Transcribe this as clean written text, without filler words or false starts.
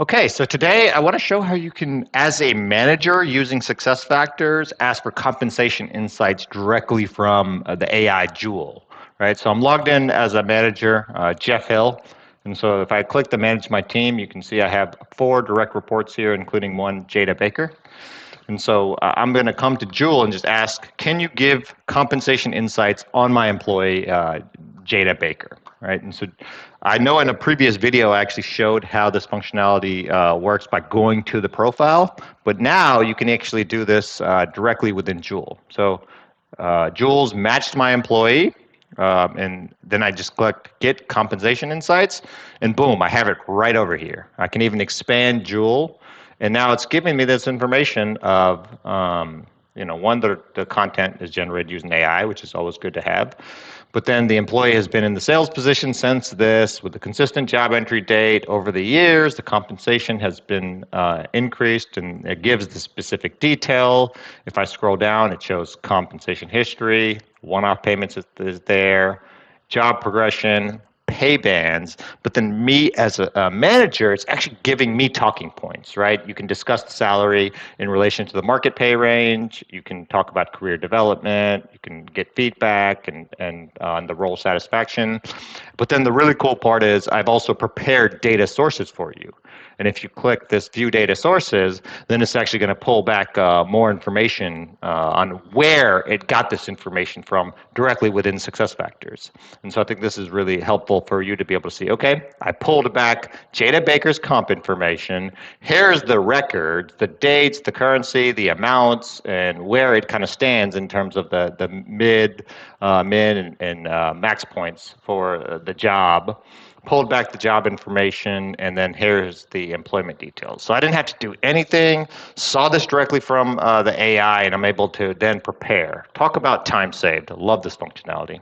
Okay, so today I want to show how you can, as a manager using SuccessFactors, ask for compensation insights directly from the AI Joule, right? So I'm logged in as a manager, Jeff Hill, and so if I click to manage my team, you can see I have 4 direct reports here, including one, Jada Baker. And so I'm going to come to Joule and just ask, can you give compensation insights on my employee, Jada Baker, right? And so I know in a previous video I actually showed how this functionality works by going to the profile, but now you can actually do this directly within Joule. So Joule's matched my employee, and then I just click Get Compensation Insights, and boom, I have it right over here. I can even expand Joule, and now it's giving me this information of, one, the content is generated using AI, which is always good to have. But then the employee has been in the sales position since this, with a consistent job entry date over the years. The compensation has been increased, and it gives the specific detail. If I scroll down, it shows compensation history, one-off payments is there, job progression, pay bands, but then me as a manager, it's actually giving me talking points, right? You can discuss the salary in relation to the market pay range. You can talk about career development. You can get feedback and on the role satisfaction. But then the really cool part is I've also prepared data sources for you. And if you click this View Data Sources, then it's actually going to pull back more information on where it got this information from directly within SuccessFactors. And so I think this is really helpful for you to be able to see, okay, I pulled back Jada Baker's comp information. Here's the records, the dates, the currency, the amounts, and where it kind of stands in terms of the mid and max points for the job. Pulled back the job information, and then here's the employment details. So I didn't have to do anything, saw this directly from the AI, and I'm able to then prepare. Talk about time saved. I love this functionality.